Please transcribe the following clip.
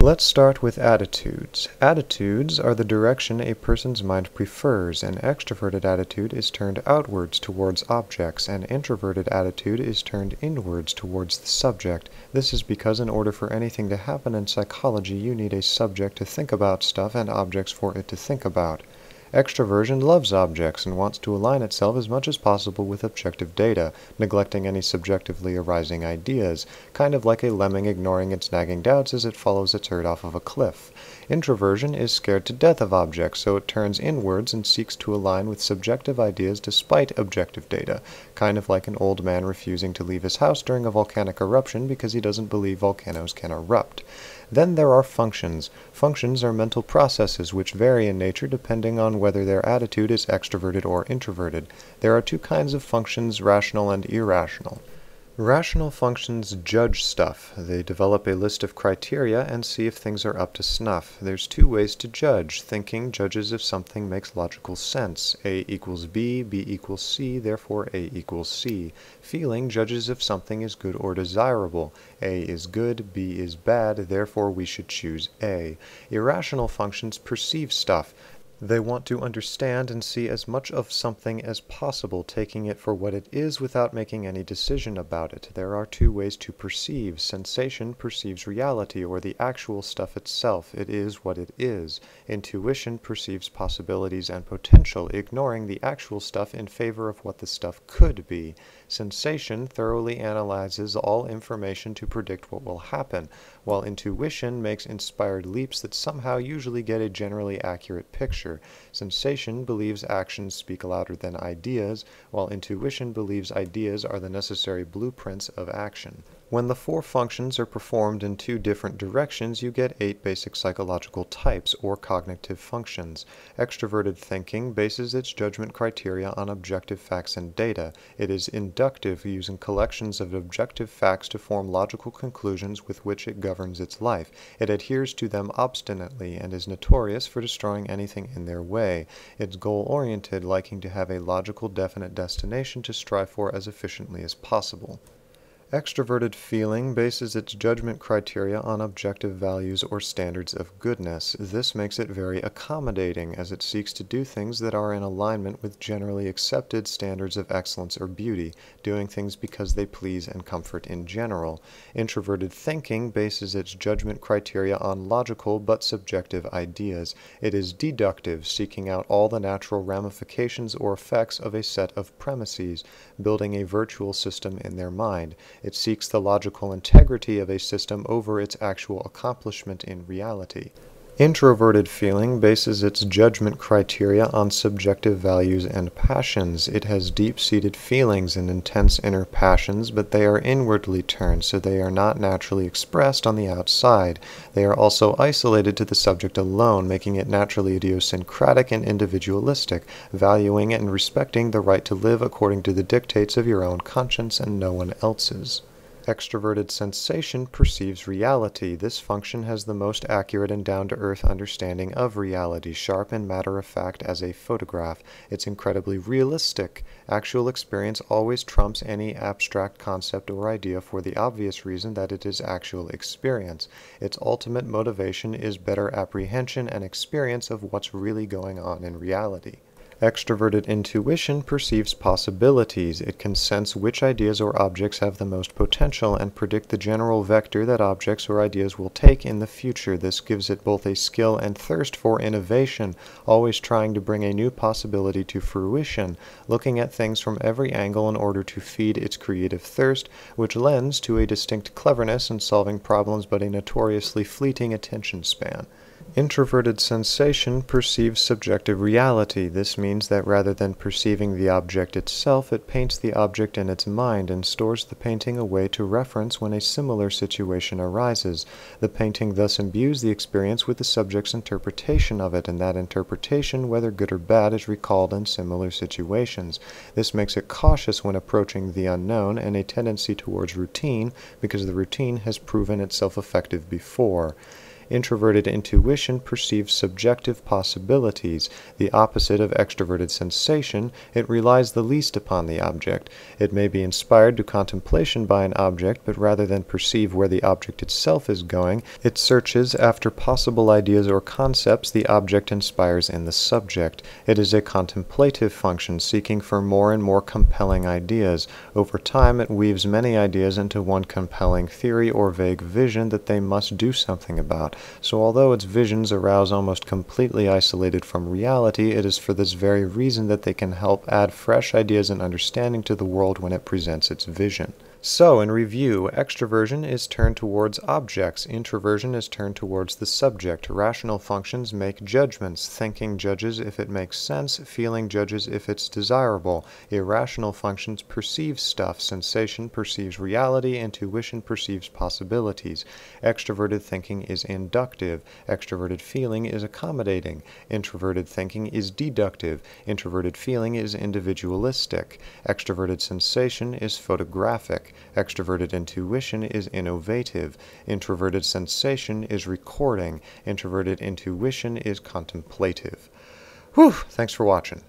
Let's start with attitudes. Attitudes are the direction a person's mind prefers. An extroverted attitude is turned outwards towards objects. An introverted attitude is turned inwards towards the subject. This is because in order for anything to happen in psychology, you need a subject to think about stuff and objects for it to think about. Extroversion loves objects and wants to align itself as much as possible with objective data, neglecting any subjectively arising ideas, kind of like a lemming ignoring its nagging doubts as it follows its herd off of a cliff. Introversion is scared to death of objects, so it turns inwards and seeks to align with subjective ideas despite objective data, kind of like an old man refusing to leave his house during a volcanic eruption because he doesn't believe volcanoes can erupt. Then there are functions. Functions are mental processes which vary in nature depending on whether their attitude is extroverted or introverted. There are two kinds of functions, rational and irrational. Rational functions judge stuff. They develop a list of criteria and see if things are up to snuff. There's two ways to judge. Thinking judges if something makes logical sense. A equals B, B equals C, therefore A equals C. Feeling judges if something is good or desirable. A is good, B is bad, therefore we should choose A. Irrational functions perceive stuff. They want to understand and see as much of something as possible, taking it for what it is without making any decision about it. There are two ways to perceive. Sensation perceives reality, or the actual stuff itself. It is what it is. Intuition perceives possibilities and potential, ignoring the actual stuff in favor of what the stuff could be. Sensation thoroughly analyzes all information to predict what will happen, while intuition makes inspired leaps that somehow usually get a generally accurate picture. Sensation believes actions speak louder than ideas, while intuition believes ideas are the necessary blueprints of action. When the four functions are performed in two different directions, you get 8 basic psychological types, or cognitive functions. Extroverted thinking bases its judgment criteria on objective facts and data. It is inductive, using collections of objective facts to form logical conclusions with which it governs its life. It adheres to them obstinately and is notorious for destroying anything in their way. It's goal-oriented, liking to have a logical, definite destination to strive for as efficiently as possible. Extroverted feeling bases its judgment criteria on objective values or standards of goodness. This makes it very accommodating, as it seeks to do things that are in alignment with generally accepted standards of excellence or beauty, doing things because they please and comfort in general. Introverted thinking bases its judgment criteria on logical but subjective ideas. It is deductive, seeking out all the natural ramifications or effects of a set of premises, building a virtual system in their mind. It seeks the logical integrity of a system over its actual accomplishment in reality. Introverted feeling bases its judgment criteria on subjective values and passions. It has deep-seated feelings and intense inner passions, but they are inwardly turned, so they are not naturally expressed on the outside. They are also isolated to the subject alone, making it naturally idiosyncratic and individualistic, valuing and respecting the right to live according to the dictates of your own conscience and no one else's. Extroverted sensation perceives reality. This function has the most accurate and down-to-earth understanding of reality, sharp and matter-of-fact as a photograph. It's incredibly realistic. Actual experience always trumps any abstract concept or idea for the obvious reason that it is actual experience. Its ultimate motivation is better apprehension and experience of what's really going on in reality. Extroverted intuition perceives possibilities. It can sense which ideas or objects have the most potential and predict the general vector that objects or ideas will take in the future. This gives it both a skill and thirst for innovation, always trying to bring a new possibility to fruition, looking at things from every angle in order to feed its creative thirst, which lends to a distinct cleverness in solving problems but a notoriously fleeting attention span. Introverted sensation perceives subjective reality. This means that rather than perceiving the object itself, it paints the object in its mind and stores the painting away to reference when a similar situation arises. The painting thus imbues the experience with the subject's interpretation of it, and that interpretation, whether good or bad, is recalled in similar situations. This makes it cautious when approaching the unknown and a tendency towards routine, because the routine has proven itself effective before. Introverted intuition perceives subjective possibilities. The opposite of extroverted sensation, it relies the least upon the object. It may be inspired to contemplation by an object, but rather than perceive where the object itself is going, it searches after possible ideas or concepts the object inspires in the subject. It is a contemplative function, seeking for more and more compelling ideas. Over time, it weaves many ideas into one compelling theory or vague vision that they must do something about. So although its visions arouse almost completely isolated from reality, it is for this very reason that they can help add fresh ideas and understanding to the world when it presents its vision. So, in review, extroversion is turned towards objects, introversion is turned towards the subject. Rational functions make judgments. Thinking judges if it makes sense, feeling judges if it's desirable. Irrational functions perceive stuff. Sensation perceives reality, intuition perceives possibilities. Extroverted thinking is inductive. Extroverted feeling is accommodating. Introverted thinking is deductive. Introverted feeling is individualistic. Extroverted sensation is photographic. Extroverted intuition is innovative. Introverted sensation is recording. Introverted intuition is contemplative. Whew! Thanks for watching.